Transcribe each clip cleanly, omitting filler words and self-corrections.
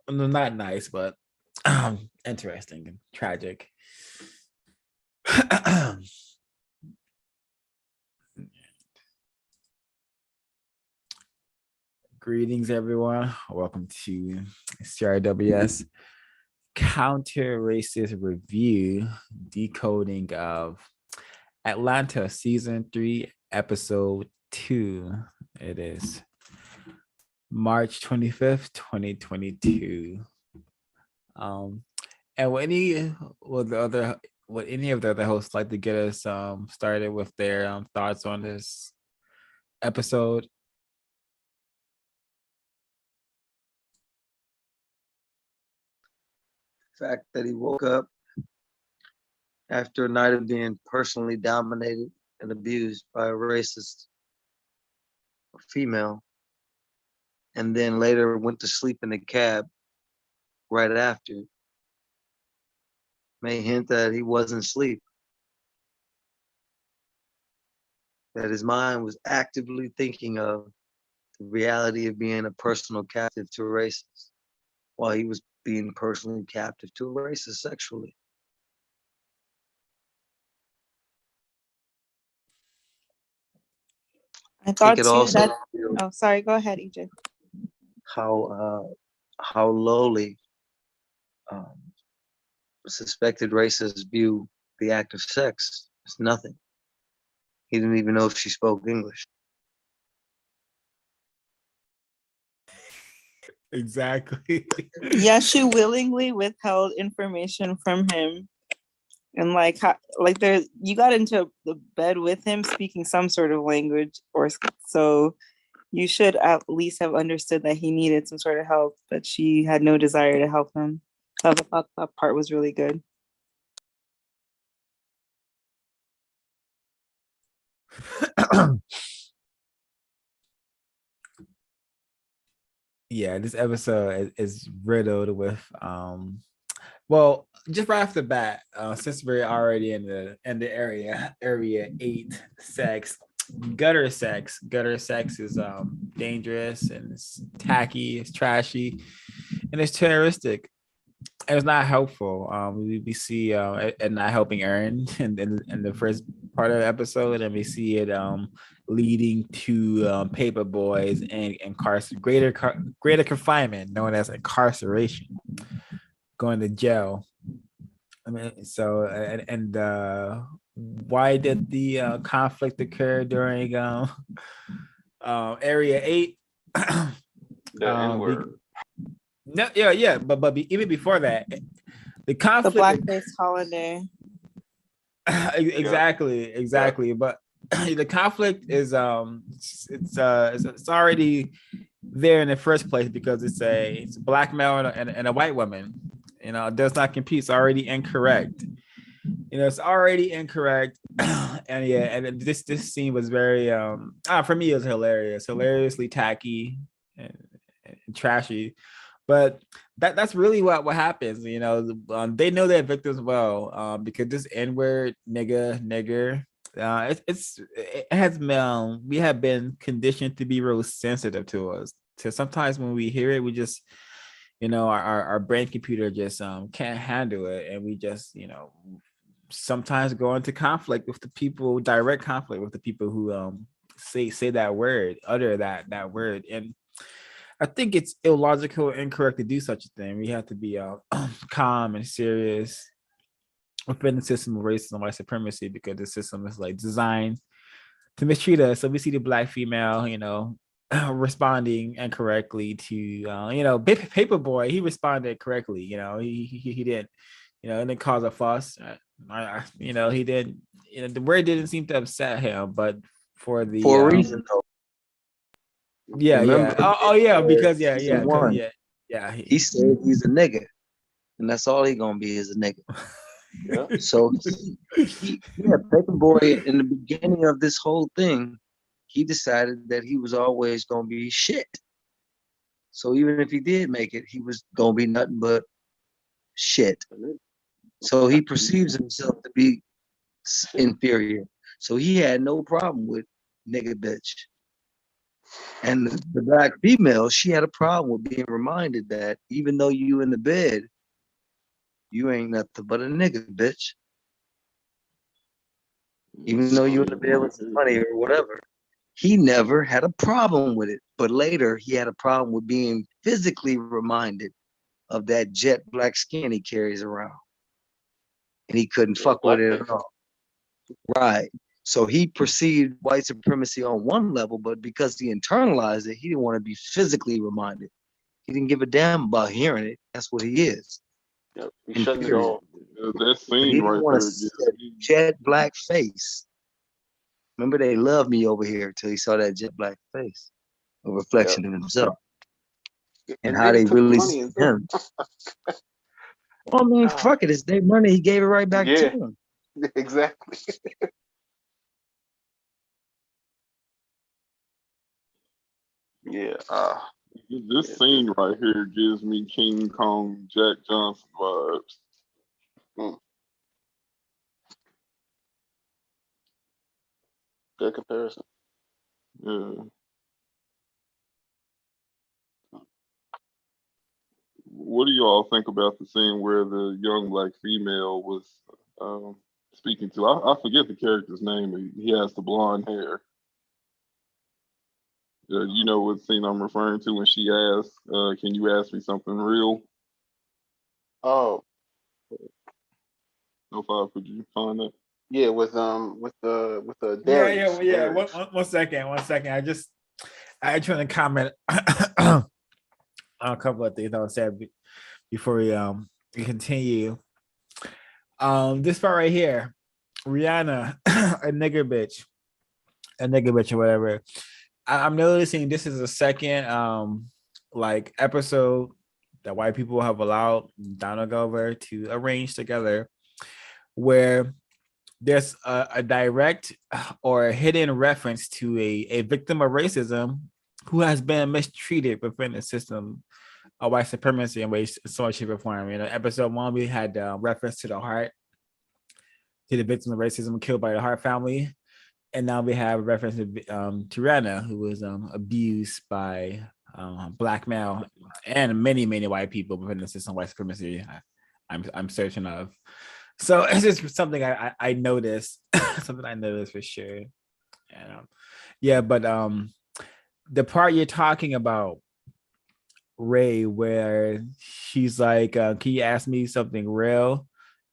not nice, but interesting and tragic. Greetings, everyone. Welcome to CRWS Counter Racist Review, decoding of Atlanta Season 3, Episode 2. It is March 25th, 2022. And would any of the other hosts like to get us started with their thoughts on this episode? Fact that he woke up after a night of being personally dominated and abused by a racist female, and then later went to sleep in the cab right after, may hint that he wasn't asleep, that his mind was actively thinking of the reality of being a personal captive to a racist while he was being personally captive to a racist sexually. I thought could too also that. feel Oh, sorry. Go ahead, EJ. how lowly um, suspected racists view the act of sex. It's nothing. He didn't even know if she spoke English. Exactly. Yeah, she willingly withheld information from him, and there you got into the bed with him speaking some sort of language, or so you should at least have understood that he needed some sort of help, but she had no desire to help him. So I thought that part was really good. Yeah, this episode is riddled with well, just right off the bat, since we're already in the area 8 sex, gutter sex is dangerous, and it's tacky, it's trashy, and it's terroristic. And it's not helpful. We see it not helping Aaron in the first part of the episode, and we see it leading to paper boys and greater confinement, known as incarceration, going to jail. I mean, so and why did the conflict occur during Area 8? No, yeah, but even before that, the conflict, the blackface holiday. exactly. But the conflict is it's already there in the first place, because it's a black male and a white woman. Does not compete. It's already incorrect. It's already incorrect. And yeah, and this scene was very for me, it was hilariously tacky and trashy. But that's really what happens. They know their victims well, because this N-word, nigger, it has been, we have been conditioned to be real sensitive to us. So sometimes when we hear it, we just, our brain computer just can't handle it, and we just, sometimes go into direct conflict with the people who say that word, utter that word. And I think it's illogical and incorrect to do such a thing. We have to be calm and serious within the system of racism and white supremacy, because the system is like designed to mistreat us. So we see the black female, responding incorrectly to, Paperboy. He responded correctly. He didn't, it didn't cause a fuss. He didn't. The word didn't seem to upset him, but for a reason, though. Yeah, Remember, yeah, because yeah, he said he's a nigga, and that's all he gonna be, is a nigga. Yeah. So Paperboy, in the beginning of this whole thing, he decided that he was always gonna be shit. So even if he did make it, he was gonna be nothing but shit. So he perceives himself to be inferior. So he had no problem with nigga bitch. And the black female, she had a problem with being reminded that even though you in the bed, you ain't nothing but a nigga, bitch. Even though you in the bed with some money or whatever. He never had a problem with it. But later he had a problem with being physically reminded of that jet black skin he carries around. And he couldn't fuck with it at all. Right. So he perceived white supremacy on one level, but because he internalized it, he didn't want to be physically reminded. He didn't give a damn about hearing it. That's what he is. Yep. He shutting it off. That But he scene didn't right want there. to see that jet black face. Remember, they love me over here till he saw that jet black face, a reflection of himself, and how they really see him. Well, I mean, fuck it, it's their money. He gave it right back to him. Exactly. Yeah. This scene right here gives me King Kong Jack Johnson vibes. Good comparison. Yeah. What do you all think about the scene where the young black female was speaking to? I forget the character's name. He has the blonde hair. You know what scene I'm referring to when she asked, "Can you ask me something real?" Oh. No five, could you find that? Yeah, with the Darius. Yeah. One second. I trying to comment on a couple of things I was said before we continue. This part right here, Rihanna, a nigger bitch or whatever. I'm noticing this is a second like episode that white people have allowed Donald Glover to arrange together, where there's a direct or a hidden reference to a victim of racism who has been mistreated within the system of white supremacy in ways so much shape or form. You know, episode 1 we had reference to the victim of racism killed by the Hart family, and now we have a reference to Rihanna, who was abused by black male and many white people within the system of white supremacy. I'm certain of. So it's just something I noticed, something I noticed for sure. And but the part you're talking about, Ray, where she's like, "Can you ask me something real?"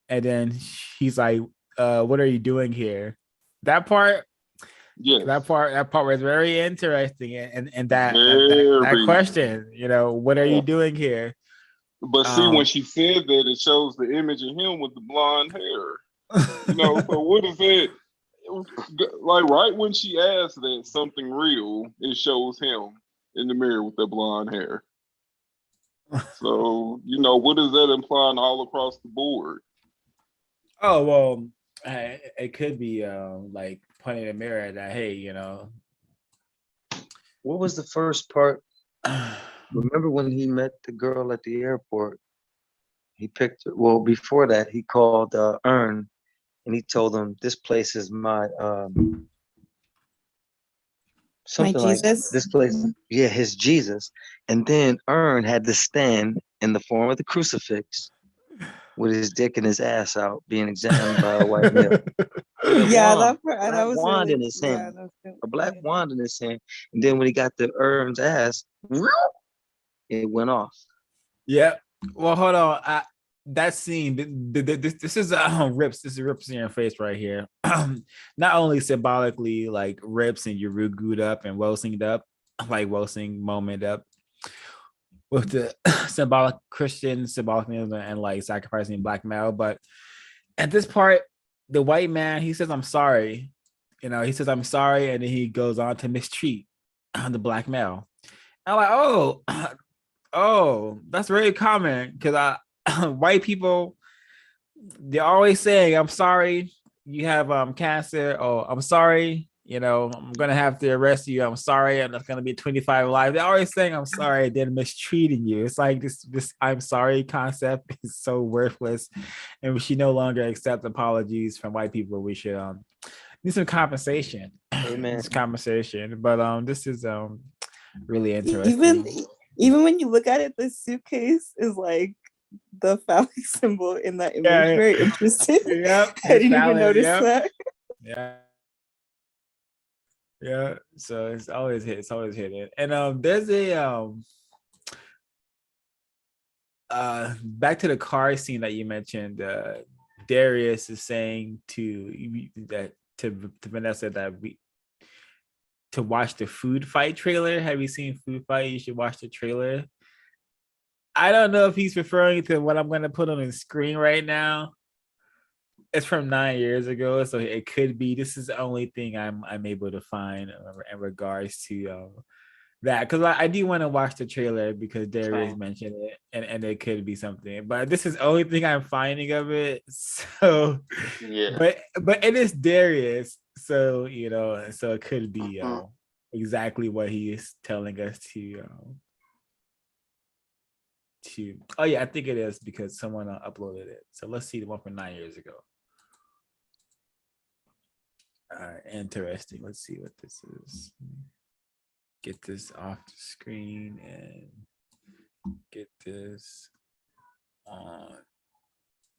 And then he's like, "What are you doing here?" That part, that part was very interesting, and that question, you know, what are you doing here? But see, when she said that, it shows the image of him with the blonde hair. You know, so what is it? Like right when she asked that something real, it shows him in the mirror with the blonde hair. So, you know, what is that implying all across the board? Oh, well, it could be like pointing in the mirror that, hey, you know. What was the first part? Remember when he met the girl at the airport? He picked her. Well, before that, he called Ern, and he told him, "This place is my something like this place." Yeah, his Jesus. And then Ern had to stand in the form of the crucifix with his dick and his ass out, being examined by a white male. Yeah, that was wand really, in his hand, a black wand in his hand. And then when he got the Ern's ass, it went off. Yeah. Well, hold on. That scene, this is rips. This is rips in your face right here. Not only symbolically, like rips and Urugu'd up and Welsinged up, like Welsing moment up with the symbolic Christian symbolism and like sacrificing black male. But at this part, the white man, he says, "I'm sorry." You know, he says, "I'm sorry," and then he goes on to mistreat the black male. I'm like, oh, that's very common, because white people, they're always saying, "I'm sorry, you have cancer," or "I'm sorry, you know, I'm gonna have to arrest you. I'm sorry, and that's gonna be 25 lives." They're always saying, "I'm sorry," then mistreating you. It's like this "I'm sorry" concept is so worthless, and we should no longer accept apologies from white people. We should need some compensation. Amen. This conversation, but this is really interesting. Even when you look at it, the suitcase is like the phallic symbol in that image. Yeah. Very interesting. Yep, I didn't even notice that. Yeah. So it's always hidden. And there's a back to the car scene that you mentioned. Darius is saying to Vanessa that to watch the Food Fight trailer. Have you seen Food Fight? You should watch the trailer. I don't know if he's referring to what I'm going to put on the screen right now. It's from 9 years ago, so it could be. This is the only thing I'm able to find in regards to that, because I do want to watch the trailer because Darius mentioned it, and it could be something. But this is the only thing I'm finding of it. So Yeah. But it is Darius, so so it could be exactly what he is telling us to. Oh yeah, I think it is because someone uploaded it. So let's see the one from 9 years ago. Interesting. Let's see what this is. Get this off the screen and get this on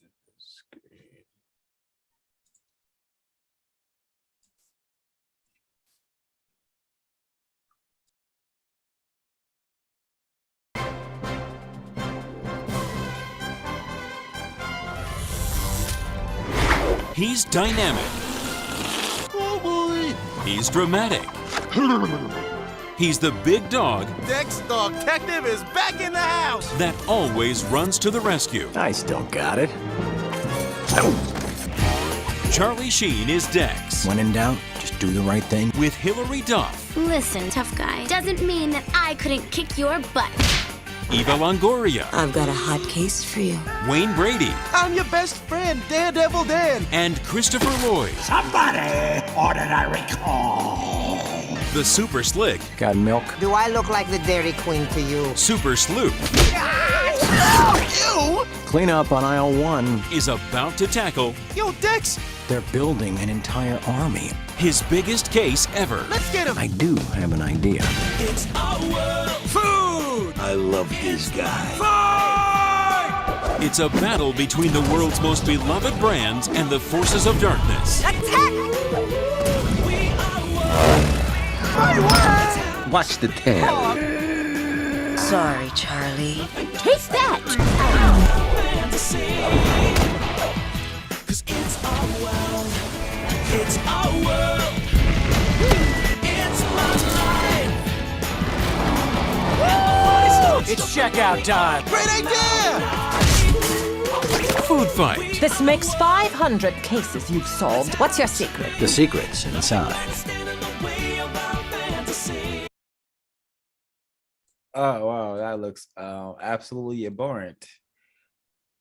the screen. He's dynamic. Oh boy. He's dramatic. He's the big dog. Dex Dog Detective is back in the house. That always runs to the rescue. I still got it. Charlie Sheen is Dex. When in doubt, just do the right thing. With Hilary Duff. Listen, tough guy, doesn't mean that I couldn't kick your butt. Eva Longoria. I've got a hot case for you. Wayne Brady. I'm your best friend, Daredevil Dan. And Christopher Lloyd. Somebody ordered a recall. The Super Slick. Got milk? Do I look like the Dairy Queen to you? Super Sleuth. You? Clean up on aisle 1. Is about to tackle. Yo, Dex. They're building an entire army. His biggest case ever. Let's get him. I do have an idea. It's our world. Food. I love this guy. Fight! It's a battle between the world's most beloved brands and the forces of darkness. Attack! We are Watch the tail. Sorry, Charlie. Taste that! Cause it's our world. It's our world. It's my life. It's checkout time. Great idea! Food Fight. This makes 500 cases you've solved. What's your secret? The secret's inside. Oh wow, that looks absolutely abhorrent.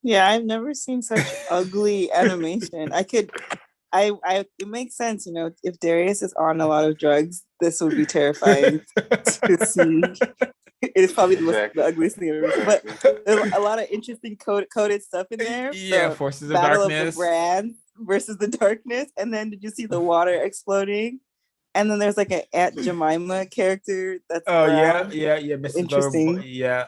Yeah, I've never seen such ugly animation. It makes sense, if Darius is on a lot of drugs, this would be terrifying to see. It's probably the ugliest thing I've ever seen. But there's a lot of interesting coded stuff in there. Yeah, So, forces of Battle darkness. of the Brands versus the darkness. And then did you see the water exploding? And then there's like an Aunt Jemima character that's yeah, Mrs. Interesting. Yeah,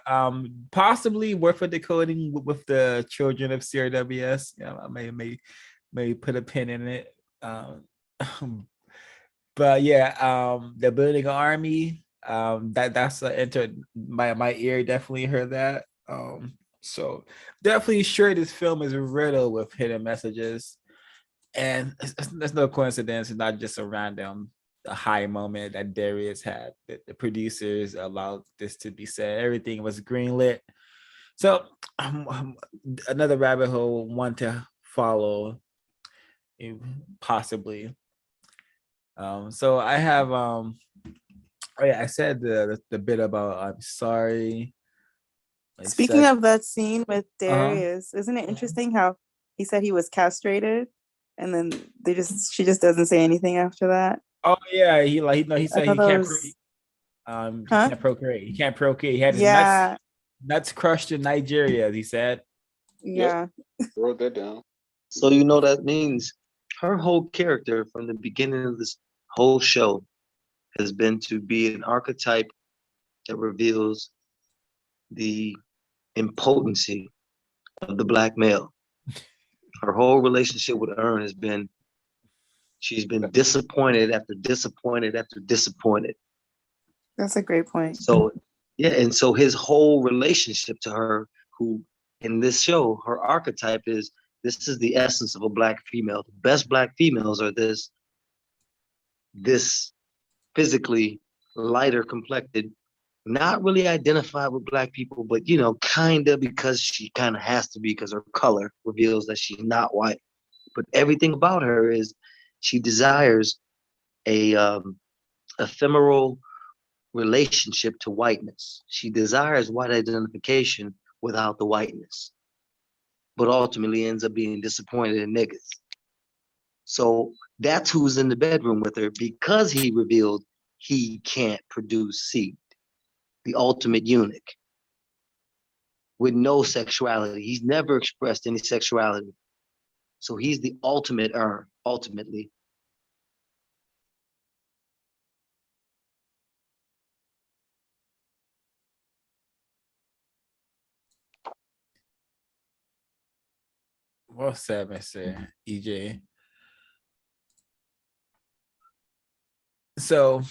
possibly worth a decoding with the children of CRWS. Yeah, I may put a pin in it. But yeah, the building army. That's my ear definitely heard that. So definitely sure this film is riddled with hidden messages, and there's no coincidence. It's not just a random high moment that Darius had. The producers allowed this to be said. Everything was greenlit. So another rabbit hole, one to follow, possibly. So I have I said the bit about I'm sorry. Speaking of that scene with Darius, isn't it interesting how he said he was castrated, and then she just doesn't say anything after that? Oh yeah, he said he can't. He can't procreate. He can't procreate. He had his nuts crushed in Nigeria. He said. Yeah. Wrote that down. So that means her whole character from the beginning of this whole show has been to be an archetype that reveals the impotency of the black male. Her whole relationship with Earn has been, she's been disappointed after disappointed after disappointed. That's a great point. So, yeah, and so his whole relationship to her, who in this show, her archetype is, this is the essence of a black female. The best black females are this physically lighter complected, not really identified with black people, but you know, kind of, because she kind of has to be, because her color reveals that she's not white. But everything about her is she desires a ephemeral relationship to whiteness. She desires white identification without the whiteness, but ultimately ends up being disappointed in niggas. So that's who's in the bedroom with her, because he revealed he can't produce seed, the ultimate eunuch with no sexuality. He's never expressed any sexuality. So he's the ultimate Earn, ultimately. Well said, Mr. EJ. So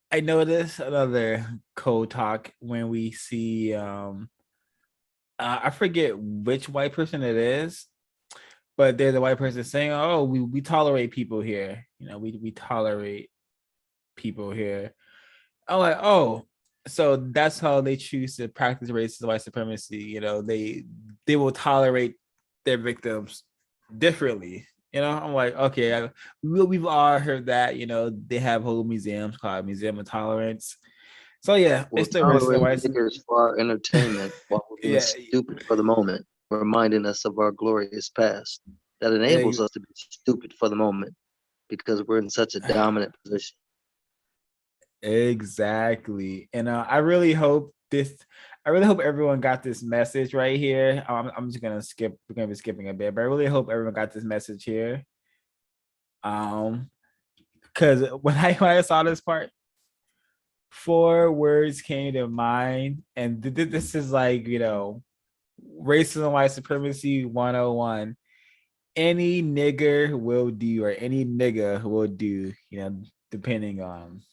I noticed another code talk when we see I forget which white person it is, but there's a white person saying, "Oh, we tolerate people here. You know, we tolerate people here." I'm like, "Oh, so that's how they choose to practice racist white supremacy. You know, they will tolerate their victims differently." You know, I'm like, okay, we've all heard that. You know, they have whole museums called Museum of Tolerance. So yeah, Well, it's the racist white niggers for our entertainment while we're being stupid for the moment, reminding us of our glorious past. That enables us to be stupid for the moment because we're in such a dominant position. Exactly. And I really hope everyone got this message right here. I'm just gonna skip, we're gonna be skipping a bit, but I really hope everyone got this message here. Because when I saw this part, 4 words came to mind, and this is like, you know, racism, white supremacy 101. Any nigger will do, or any nigga will do, you know, depending on,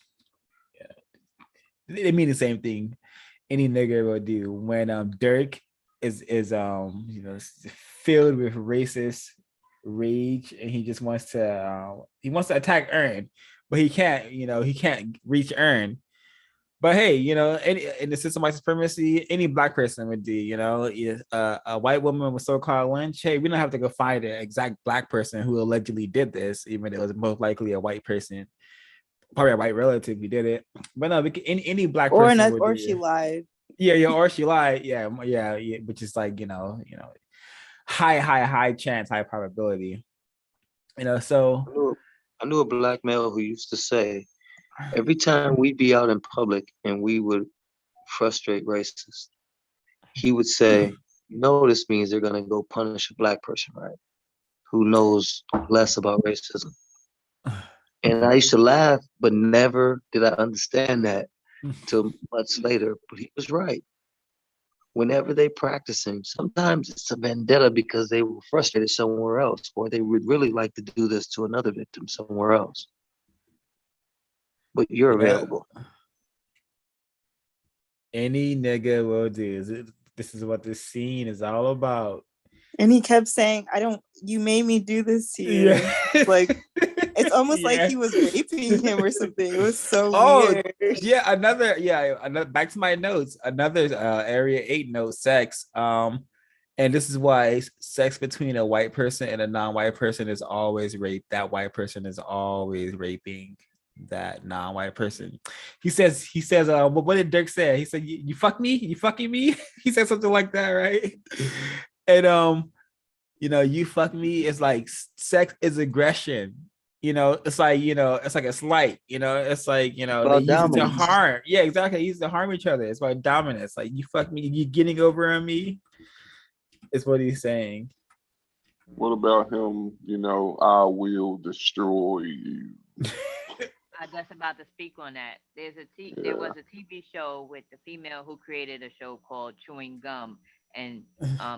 they mean the same thing. Any nigger will do. When Dirk is you know, filled with racist rage, and he just wants to attack Earn, but he can't, you know, he can't reach Earn. But hey, you know, in the system of white supremacy, any black person would do, you know, a white woman with so-called lynch. Hey, we don't have to go find the exact black person who allegedly did this, even though it was most likely a white person, probably a white relative who did it. But no, any black person would or do she lied. Yeah, or she lied. Yeah, which is like, you know, high chance, high probability. You know, so I knew a black male who used to say, every time we'd be out in public and we would frustrate racists, he would say, "You know, this means they're gonna go punish a black person, right? Who knows less about racism." And I used to laugh, but never did I understand that until much later. But he was right. Whenever they practicing, sometimes it's a vendetta because they were frustrated somewhere else, or they would really like to do this to another victim somewhere else. But you're available. Any nigga will do. This is what this scene is all about. And he kept saying, you made me do this to you. Yeah. Like, it's almost like he was raping him or something. It was so weird. Yeah, another, back to my notes. Another Area 8 note, sex. And this is why sex between a white person and a non-white person is always rape. That white person is always raping that non-white person. He says, what did Dirk say? He said, you fuck me? You fucking me? He said something like that, right? And you know, you fuck me is like, sex is aggression. You know, it's like, you know, it's like a slight, you know, it's like, you know, they use it to harm. Yeah, exactly. They use it to harm each other. It's about dominance. Like, you fuck me, you getting over on me, is what he's saying. What about him? I will destroy you. I just about to speak on that. There Yeah. was a TV show with the female who created a show called Chewing Gum, and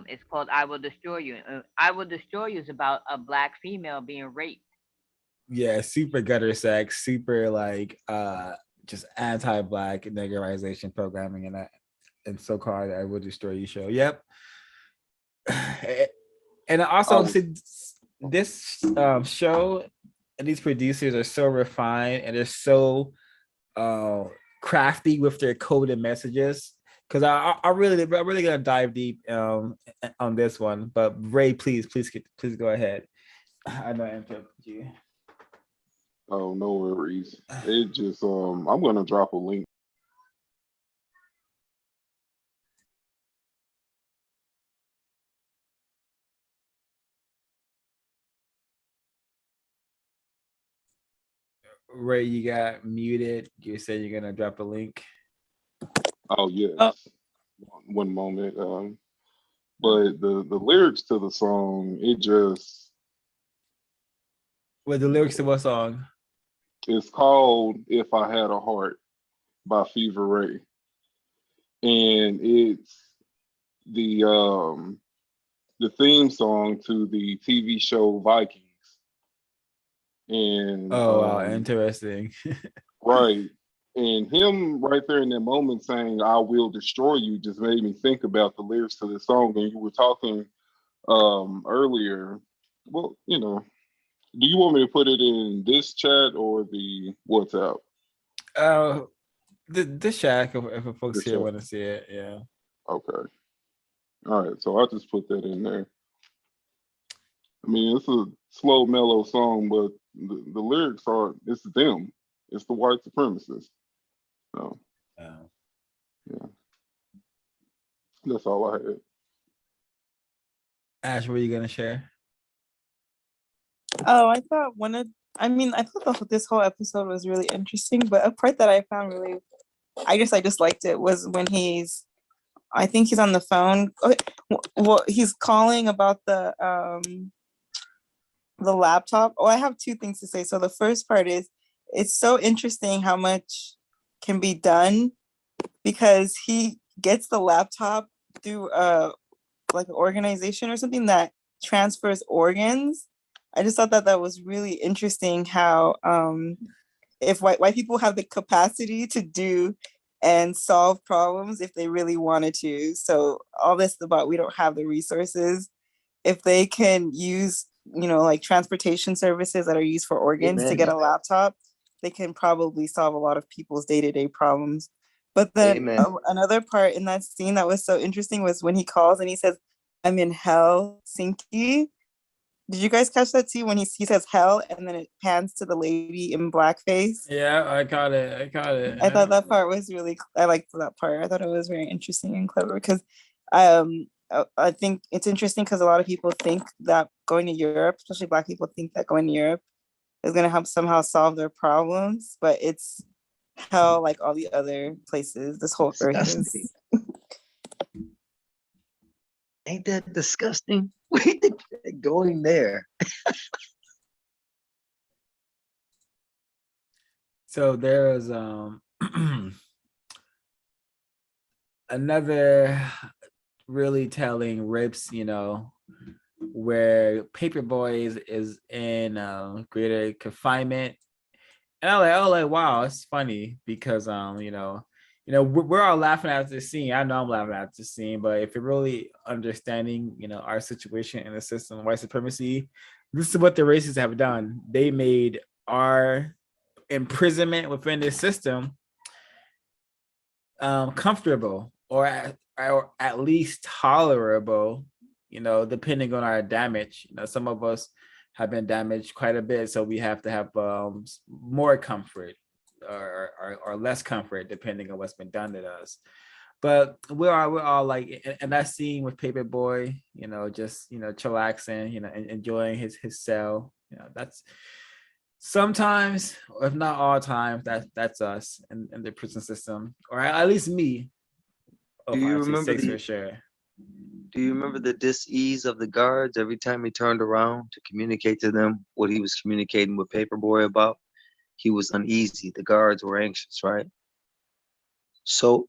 it's called I Will Destroy You. I Will Destroy You is about a black female being raped. Yeah, super gutter sex, super like just anti-black niggerization programming and so-called I Will Destroy You show. Yep. And also this show and these producers are so refined and they're so crafty with their coded messages. Because I'm really gonna dive deep on this one. But Ray, please go ahead. I know I interrupted you. Oh, no worries. It just I'm gonna drop a link. Ray, you got muted. You said you're gonna drop a link. Oh yes. One moment. But the lyrics to the song, it just With the lyrics to what song? it's called "If I Had a Heart" by Fever Ray, and it's the theme song to the TV show Vikings. And Oh wow, interesting. right. And him right there in that moment saying, "I will destroy you," just made me think about the lyrics to the song. And you were talking earlier. Well, do you want me to put it in this chat or the WhatsApp? The shack if folks The here chat. want to see it, yeah. Okay. All right. So I'll just put that in there. I mean, it's a slow, mellow song, but the lyrics it's them. It's the white supremacists. So, yeah. That's all I had. Ash, what are you gonna share? Oh, I thought I thought this whole episode was really interesting, but a part that I found really, I just liked it was when I think he's on the phone. Well, he's calling about the laptop. Oh, I have two things to say. So the first part is, it's so interesting how much can be done because he gets the laptop through like an organization or something that transfers organs. I just thought that was really interesting how if white people have the capacity to do and solve problems if they really wanted to. So all this about we don't have the resources. If they can use, like transportation services that are used for organs to get a laptop, they can probably solve a lot of people's day-to-day problems. But then another part in that scene that was so interesting was when he calls and he says, "I'm in Helsinki." Did you guys catch that too? When he says hell and then it pans to the lady in blackface? Yeah, I caught it. I thought that part was I liked that part. I thought it was very interesting and clever because I think it's interesting because a lot of people think that going to Europe, especially Black people, think that going to Europe is going to help somehow solve their problems, but it's hell like all the other places. This whole earth is. Ain't that disgusting? Going there. So there was another really telling rips, where Paperboy is in greater confinement. And I'm like, wow, it's funny because we're all laughing at this scene. I know I'm laughing at this scene, but if you're really understanding, our situation in the system of white supremacy, this is what the racists have done. They made our imprisonment within this system comfortable or at least tolerable, depending on our damage. Some of us have been damaged quite a bit, so we have to have more comfort or less comfort depending on what's been done to us. But we're all like, and that scene with Paperboy, just chillaxing, enjoying his cell. That's sometimes, if not all times, that's us in the prison system, or at least me. Do you remember for sure. Do you remember the dis-ease of the guards every time he turned around to communicate to them what he was communicating with Paperboy about? He was uneasy. The guards were anxious, right? So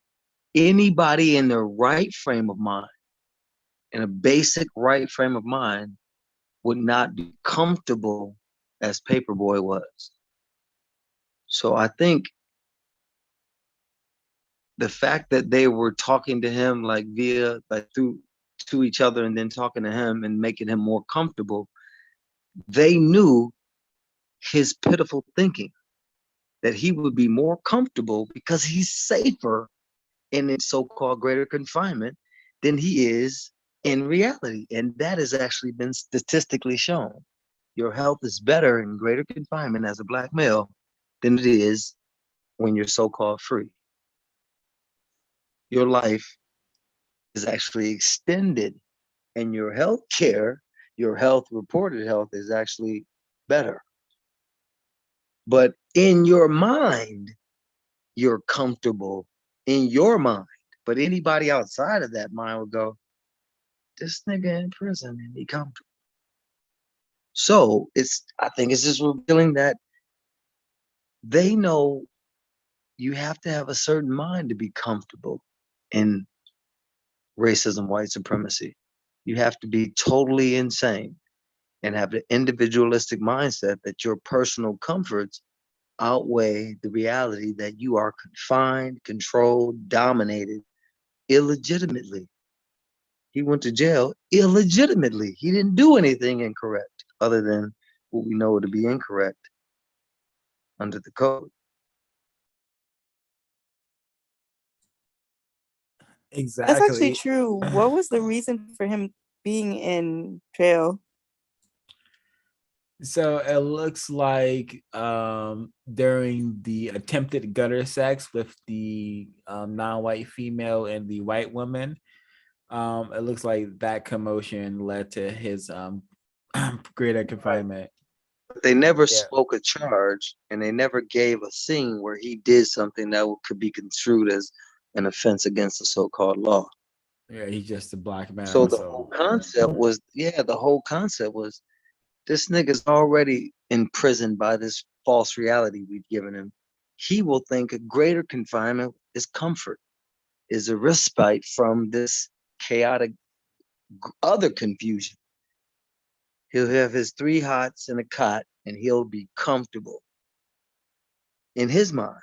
anybody in their right frame of mind, in a basic right frame of mind, would not be comfortable as Paperboy was. So I think the fact that they were talking to him like through to each other and then talking to him and making him more comfortable, they knew his pitiful thinking that he would be more comfortable because he's safer in its so-called greater confinement than he is in reality. And that has actually been statistically shown. Your health is better in greater confinement as a Black male than it is when you're so-called free. Your life is actually extended, and your health care, your health, reported health, is actually better. But in your mind, you're comfortable in your mind. But anybody outside of that mind would go, this nigga in prison and he comfortable. So I think it's just revealing that they know you have to have a certain mind to be comfortable in racism, white supremacy. You have to be totally insane and have the individualistic mindset that your personal comforts outweigh the reality that you are confined, controlled, dominated illegitimately. He went to jail illegitimately. He didn't do anything incorrect other than what we know to be incorrect under the code. That's actually Exactly. true. What was the reason for him being in jail? So it looks like during the attempted gutter sex with the non-white female and the white woman, it looks like that commotion led to his greater confinement. But they never Yeah. spoke a charge, and they never gave a scene where he did something that could be construed as an offense against the so-called law. Yeah, he's just a Black man. So the whole concept was, this nigga's already imprisoned by this false reality we've given him. He will think a greater confinement is comfort, is a respite from this chaotic other confusion. He'll have his 3 hots and a cot, and he'll be comfortable in his mind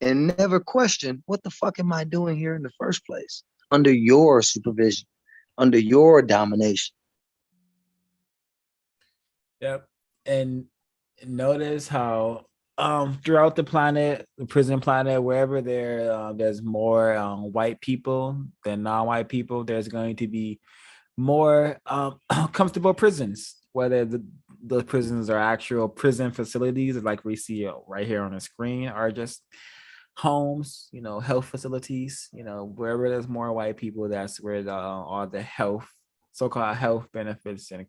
and never question, what the fuck am I doing here in the first place? Under your supervision, under your domination. Yep. And notice how throughout the planet, the prison planet, wherever there's more white people than non-white people, there's going to be more comfortable prisons, whether the prisons are actual prison facilities like we see right here on the screen, or just homes, health facilities, wherever there's more white people, that's where all the so-called health benefits and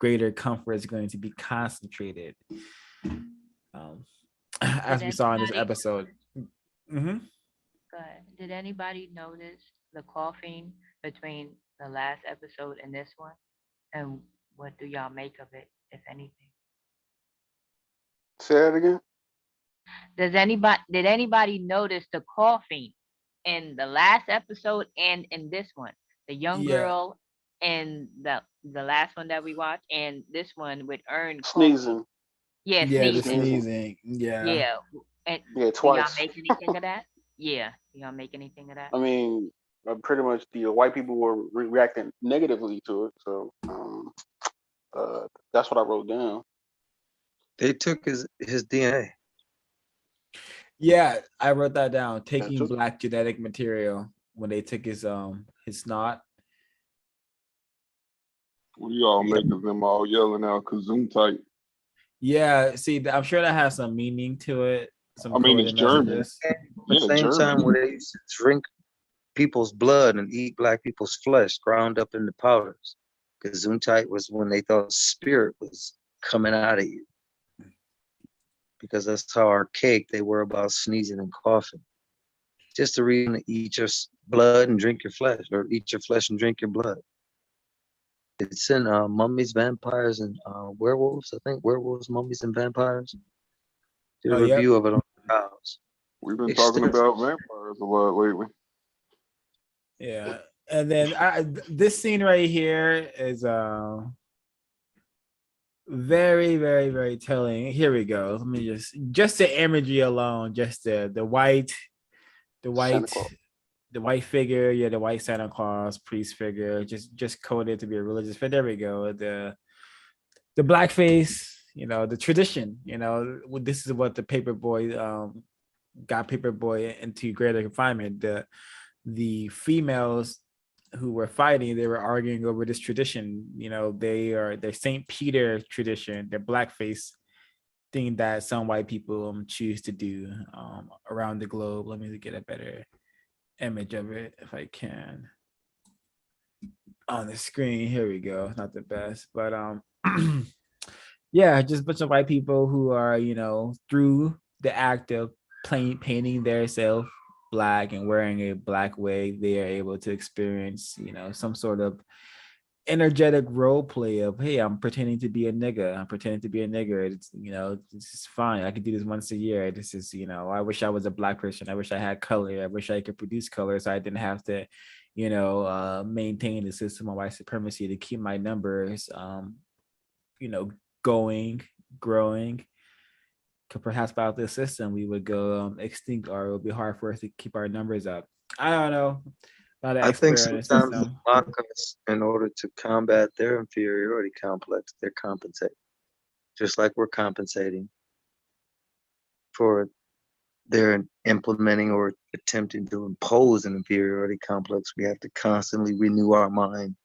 greater comfort is going to be concentrated, as we saw in this episode. Mm-hmm. Go ahead. Did anybody notice the coughing between the last episode and this one? And what do y'all make of it, if anything? Say that again. Did anybody notice the coughing in the last episode and in this one? The young girl in the last one that we watched, and this one with Earn sneezing. Yeah, the sneezing. sneezing. Yeah. And twice. Do y'all make anything of that? Yeah. Do y'all make anything of that? I mean, pretty much the white people were reacting negatively to it. So that's what I wrote down. They took his DNA. Yeah, I wrote that down. Taking Black genetic material when they took his snot. What do y'all make of them all yelling out Gesundheit? Yeah, see, I'm sure that has some meaning to it. It's German. At the same time where they used to drink people's blood and eat Black people's flesh ground up in the powders. Gesundheit was when they thought spirit was coming out of you. Because that's how archaic they were about sneezing and coughing. just a reason to eat your blood and drink your flesh, or eat your flesh and drink your blood. It's in Mummies, Vampires, and Werewolves. I think Werewolves, Mummies, and Vampires. Did a review of it on the house. We've been talking about vampires a lot lately. Yeah, and then this scene right here is very, very, very telling. Here we go. Let me just the imagery alone, just the white figure, the white Santa Claus priest figure, just coded to be a religious figure. There we go. The blackface, the tradition, this is what the Paperboy got Paperboy into greater confinement. The females who were fighting, they were arguing over this tradition. The St. Peter tradition, the blackface thing that some white people choose to do around the globe. Let me get a better image of it if I can on the screen. Here we go. Not the best, but yeah, just a bunch of white people who are, through the act of painting their self black and wearing a black wig, they are able to experience, some sort of energetic role play of, hey, I'm pretending to be a nigga. I'm pretending to be a nigger. It's, this is fine. I can do this once a year. This is, I wish I was a black person. I wish I had color. I wish I could produce color so I didn't have to, maintain the system of white supremacy to keep my numbers, growing. Perhaps without this system, we would go extinct, or it would be hard for us to keep our numbers up. I don't know. I think sometimes they mock us in order to combat their inferiority complex. They're compensating, just like we're compensating for their implementing or attempting to impose an inferiority complex. We have to constantly renew our mind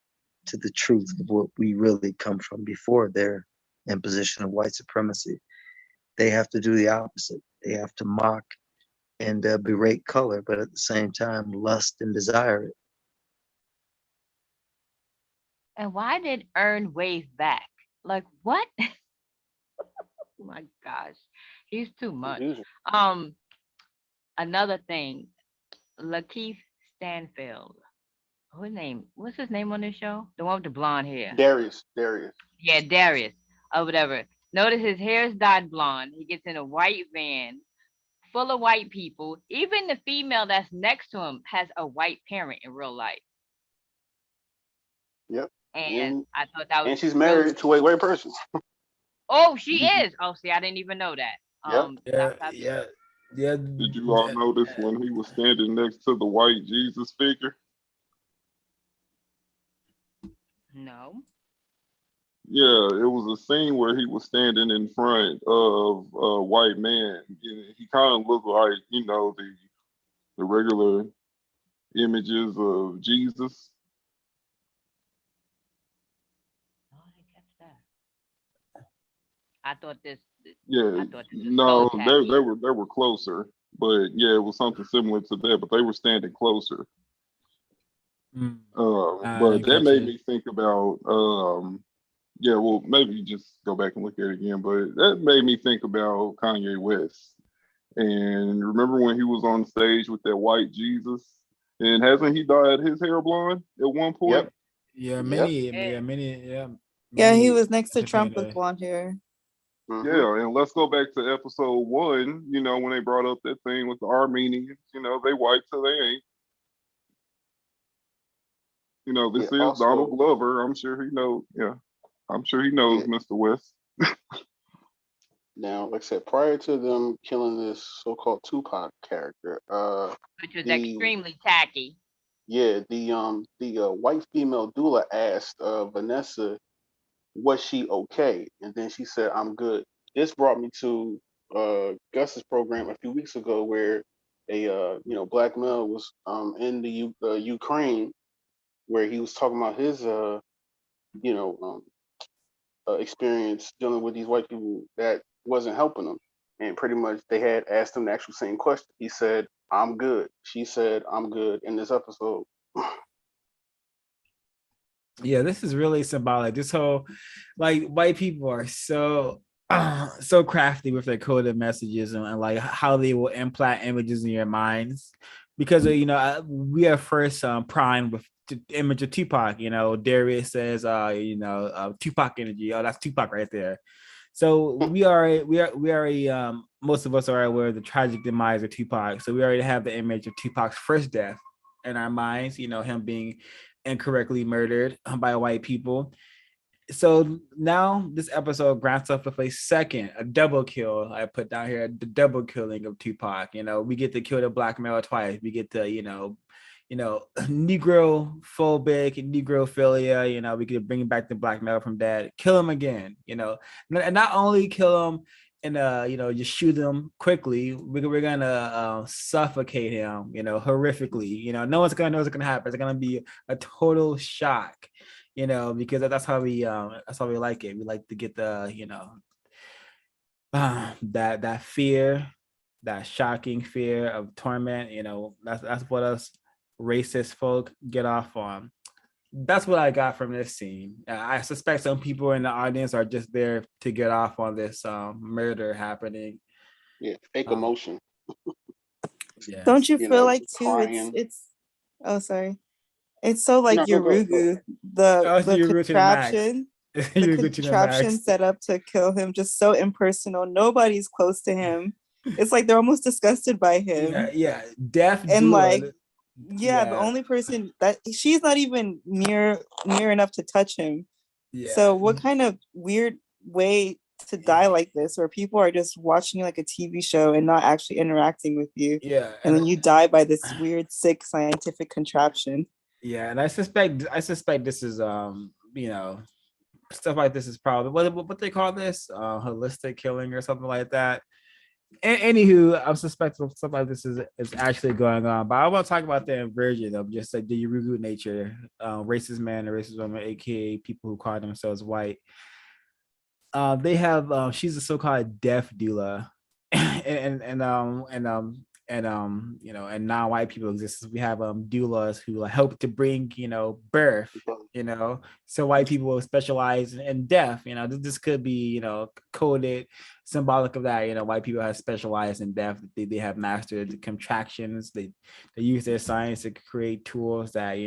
to the truth of what we really come from before their imposition of white supremacy. They have to do the opposite. They have to mock and berate color, but at the same time, lust and desire it. And why did Earn wave back? Like, what? Oh my gosh, he's too much. Another thing, Lakeith Stanfield. What's his name on this show? The one with the blonde hair. Darius. Yeah, Darius. Or whatever. Notice his hair is dyed blonde. He gets in a white van full of white people. Even the female that's next to him has a white parent in real life. Yep. And I thought that was. And she's married to a white person. Oh, she is. Oh, see, I didn't even know that. Yeah. Did you all notice when he was standing next to the white Jesus figure? No. Yeah, it was a scene where he was standing in front of a white man. He kind of looked like, the regular images of Jesus. Oh, I didn't catch that. I thought this. Yeah, was no, so they were closer, but yeah, it was something similar to that. But they were standing closer. But that made me think about. Yeah, well, maybe just go back and look at it again. But that made me think about Kanye West. And remember when he was on stage with that white Jesus? And hasn't he dyed his hair blonde at one point? Yep. Yeah, he was next to Trump with blonde hair. Mm-hmm. Yeah, and let's go back to episode 1, when they brought up that thing with the Armenians, they white, so they ain't. This is also Donald Glover. I'm sure he knows. Yeah, I'm sure he knows Mr. West. Now, like I said, prior to them killing this so-called Tupac character, which was extremely tacky. Yeah, the white female doula asked Vanessa, was she okay? And then she said, I'm good. This brought me to Gus's program a few weeks ago, where a black male was in the Ukraine, where he was talking about his experience dealing with these white people that wasn't helping him, and pretty much they had asked him the actual same question. He said, I'm good. She said, I'm good in this episode. Yeah, this is really symbolic. This whole, white people are so crafty with their coded messages and like how they will implant images in your minds because we are first primed with the image of Tupac. Darius says, Tupac energy. Oh, that's Tupac right there. So we already most of us are aware of the tragic demise of Tupac. So we already have the image of Tupac's first death in our minds. Him being incorrectly murdered by white people. So now this episode grants us with a double kill. I put down here the double killing of Tupac. We get to kill the black male twice. We get to Negro phobic and Negrophilia. We could bring back the black male from dead, kill him again. And not only kill him and just shoot him quickly. We're gonna suffocate him. Horrifically. No one's gonna know what's gonna happen. It's gonna be a total shock. Because that's how we like it. We like to get the that fear, that shocking fear of torment. That's what us racist folk get off on. That's what I got from this scene. I suspect some people in the audience are just there to get off on this murder happening. Yeah, fake emotion. Yes. Don't you feel like too? Crying. It's. Oh, sorry. It's so like No, go ahead. Yurugu, the contraption, the contraption set up to kill him, just so impersonal. Nobody's close to him. It's like they're almost disgusted by him. Yeah. Deaf and like the only person that she's not even near enough to touch him. Yeah. So what kind of weird way to die like this, where people are just watching like a TV show and not actually interacting with you? Yeah. And then you die by this weird, sick scientific contraption. Yeah, and I suspect this is stuff like this is probably what they call this holistic killing or something like that. Anywho, I'm suspecting stuff like this is actually going on, but I want to talk about the inversion of just like the Yurugu nature, racist man and racist woman, aka people who call themselves white. They have she's a so-called deaf doula, and non-white people exist. We have doulas who help to bring birth, so white people will specialize in deaf. This could be coded symbolic of that. White people have specialized in deaf. They have mastered the contractions. They use their science to create tools that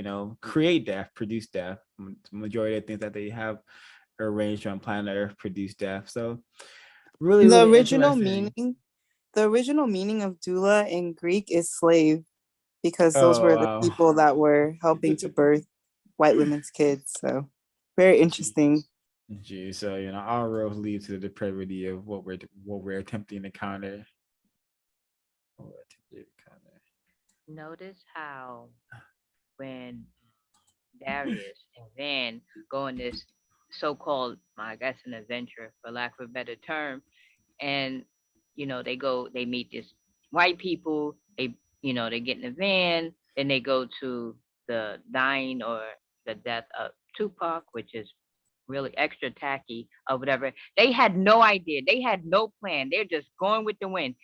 create deaf, produce deaf. The majority of things that they have arranged on planet Earth produce deaf. So really the original meaning of doula in Greek is slave, because those were the people that were helping to birth white women's kids. So very interesting. Gee, so our roads lead to the depravity of what we're attempting to counter. Notice how when Darius and Van go on this so-called, I guess, an adventure, for lack of a better term, and they meet this white people, they get in the van, then they go to the dying or the death of Tupac, which is really extra tacky or whatever. They had no idea. They had no plan. They're just going with the wind,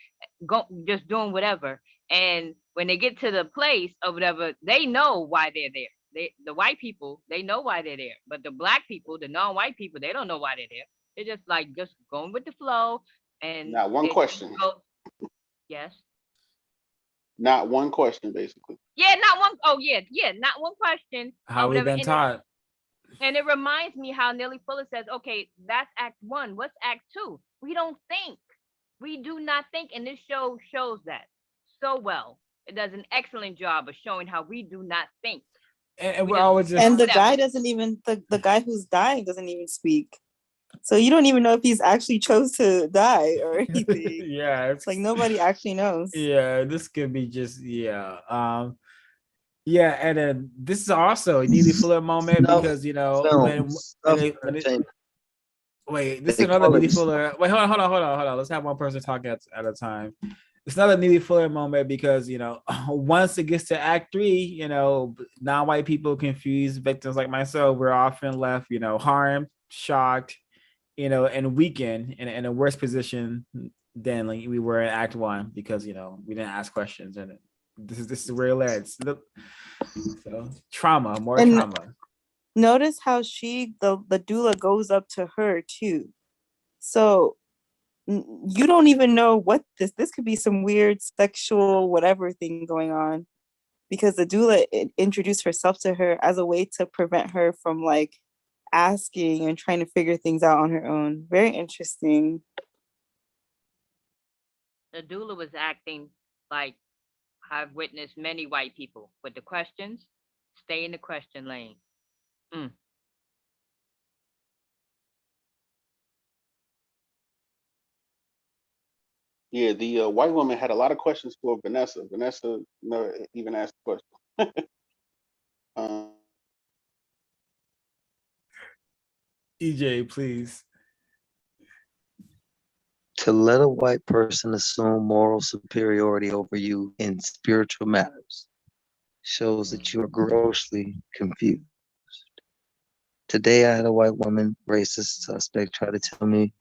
just doing whatever. And when they get to the place or whatever, they know why they're there. The white people, they know why they're there. But the black people, the non-white people, they don't know why they're there. They're just going with the flow. And now one question. Yes. Not one question, basically. Yeah, not one. Oh, yeah, not one question. How we been taught. And it reminds me how Nelly Fuller says, okay, that's act 1. What's act 2? We don't think. We do not think. And this show shows that so well. It does an excellent job of showing how we do not think. And we're always just... And the guy doesn't even, the guy who's dying doesn't even speak. So you don't even know if he's actually chose to die or anything. Yeah. It's like nobody actually knows. Yeah, this could be just, and then this is also a Neely Fuller moment because, wait, this is another Neely Fuller. Wait, hold on. Let's have one person talk at a time. It's not a Neely Fuller moment because, once it gets to act 3, non-white people, confused victims like myself, we're often left, harmed, shocked, and weakened in a worse position than like we were in act 1 because, we didn't ask questions, and this is where it lands. So trauma. Notice how the doula goes up to her too. So you don't even know what this could be, some weird sexual whatever thing going on. because the doula introduced herself to her as a way to prevent her from like asking and trying to figure things out on her own. Very interesting. The doula was acting like I've witnessed many white people with the questions. Stay in the question lane. Yeah, the white woman had a lot of questions for Vanessa. Vanessa never even asked the question. EJ, please. To let a white person assume moral superiority over you in spiritual matters shows that you are grossly confused. Today, I had a white woman, racist suspect, try to tell me,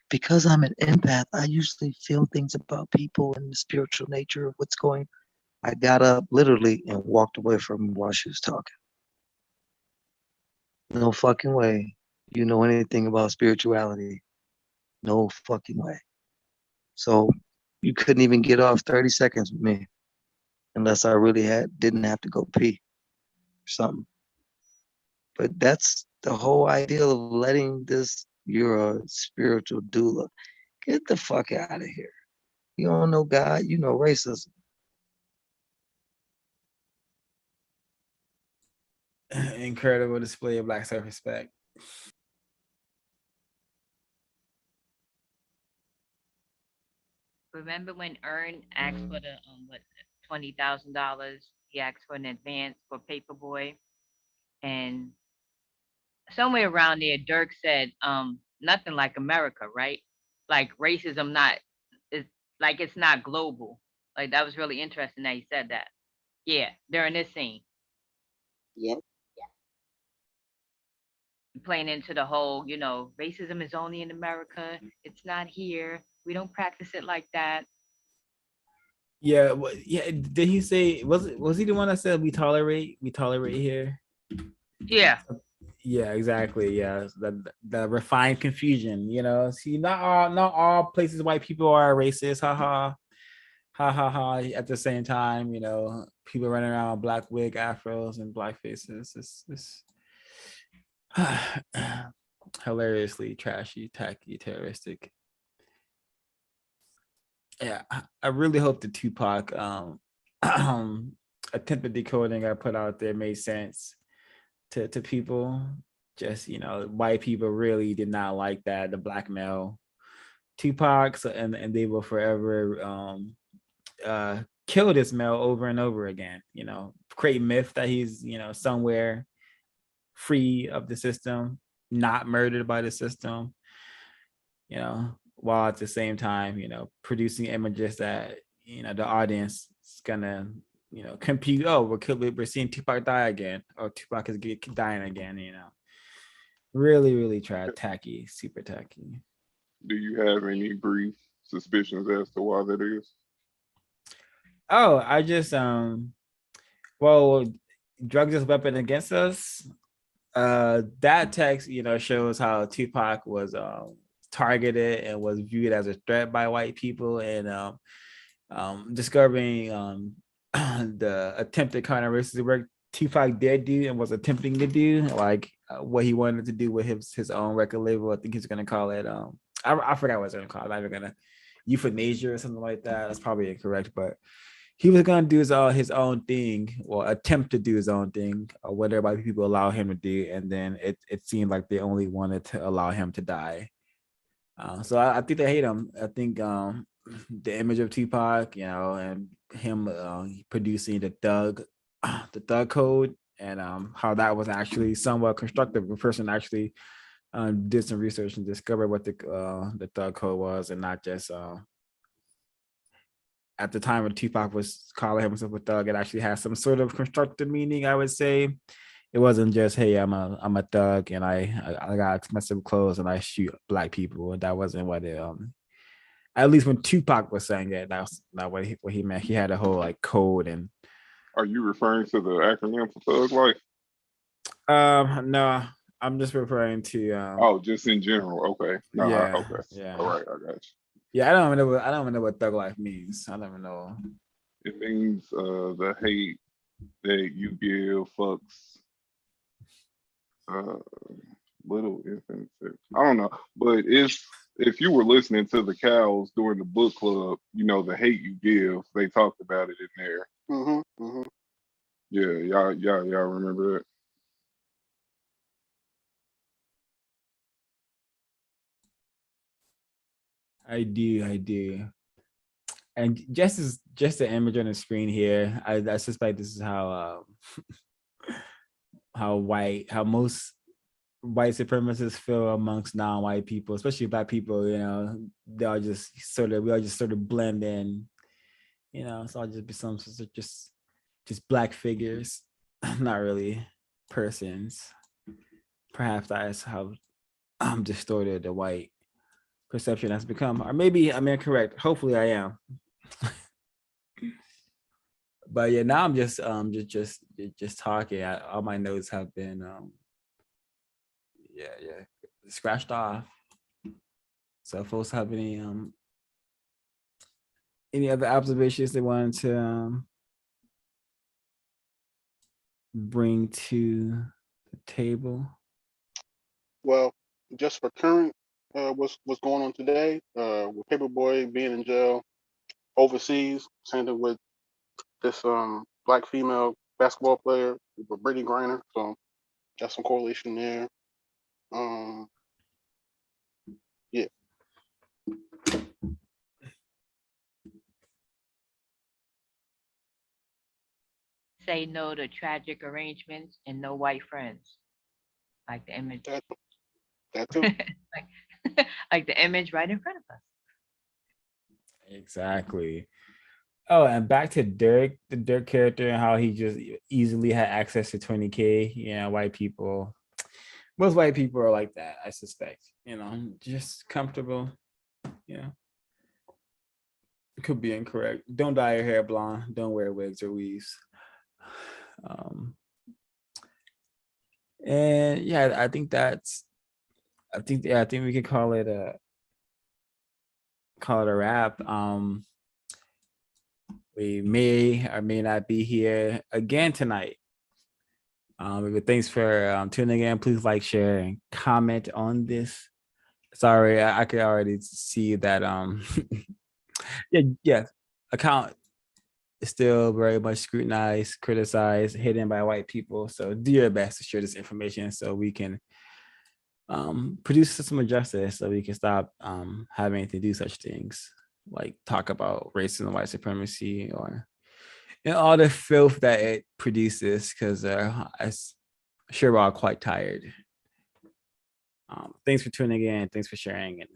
because I'm an empath, I usually feel things about people and the spiritual nature of what's going on. I got up literally and walked away from her while she was talking. No fucking way you know anything about spirituality. No fucking way. So you couldn't even get off 30 seconds with me unless I really didn't have to go pee or something. But that's the whole idea of letting this, you're a spiritual doula. Get the fuck out of here. You don't know God, you know racism. Incredible display of Black self-respect. Remember when Ern asked for the what $20,000? He asked for an advance for Paperboy, and somewhere around there, Dirk said, nothing like America, right? Like racism not is like it's not global. Like that was really interesting that he said that. Yeah, during this scene. Yep. Playing into the whole, racism is only in America. It's not here. We don't practice it like that. Yeah, yeah. Did he say was he the one that said we tolerate here? Yeah. Yeah, exactly. Yeah, the refined confusion. See, not all places white people are racist. Ha ha, ha ha ha. At the same time, people running around with black wig afros and black faces. It's hilariously trashy, tacky, terroristic. Yeah, I really hope the Tupac attempted decoding I put out there made sense to people. Just white people really did not like that, the blackmail Tupac, and they will forever kill this male over and over again. Create myth that he's somewhere free of the system, not murdered by the system. While at the same time, producing images that the audience is gonna compute. Oh, we're seeing Tupac die again, or Tupac is dying again. Really, really tacky, super tacky. Do you have any brief suspicions as to why that is? Oh, I just well, drugs is weapon against us. That text, shows how Tupac was targeted and was viewed as a threat by white people, and discovering the attempted kind of racist work Tupac did do and was attempting to do, like what he wanted to do with his own record label. I think he's gonna call it I forgot what it's gonna call it. I'm not gonna euthanasia or something like that. That's probably incorrect, but he was gonna do his own thing, or attempt to do his own thing, or whatever white people allow him to do, and then it seemed like they only wanted to allow him to die. So I think they hate him. I think the image of Tupac, and him producing the thug code, and how that was actually somewhat constructive. A person actually did some research and discovered what the thug code was, and not just at the time when Tupac was calling himself a thug, it actually has some sort of constructive meaning, I would say. It wasn't just, hey, I'm a thug and I got expensive clothes and I shoot black people. That wasn't what it at least when Tupac was saying it, that's not what he meant. He had a whole like code. And are you referring to the acronym for Thug Life? No, I'm just referring to just in general. Okay. No, yeah, okay. Yeah. All right, I got you. Yeah, I don't even know what thug life means. I don't even know. It means the hate that you give fucks little infants. I don't know, but if you were listening to the cows during the book club, you know the hate you give. They talked about it in there. Yeah, y'all remember that? I do. And just the image on the screen here. I suspect this is how most white supremacists feel amongst non-white people, especially black people. You know, we all just sort of blend in. You know, it's all just be some sort of just black figures, not really persons. Perhaps that's how distorted the white perception has become, or maybe I'm incorrect. Hopefully, I am. But yeah, now I'm just talking. All my notes have been scratched off. So, folks have any other observations they wanted to bring to the table? Well, just for current, what's going on today? With Paperboy being in jail overseas, same thing with this black female basketball player, Brittany Griner. So that's some correlation there. Yeah. Say no to tragic arrangements and no white friends. Like the image. That too. like the image right in front of us. Exactly. Oh, and back to Dirk, the Dirk character, and how he just easily had access to 20K. Yeah, white people. Most white people are like that, I suspect. You know, just comfortable. Yeah. It could be incorrect. Don't dye your hair blonde. Don't wear wigs or weaves. And yeah, I think we could call it a wrap. We may or may not be here again tonight. But thanks for tuning in. Please like, share, and comment on this. Sorry, I could already see that account is still very much scrutinized, criticized, hidden by white people. So do your best to share this information so we can produce a system of justice, so we can stop having to do such things like talk about racism and white supremacy, or all the filth that it produces, because I'm sure we're all quite tired. Thanks for tuning in. Thanks for sharing, and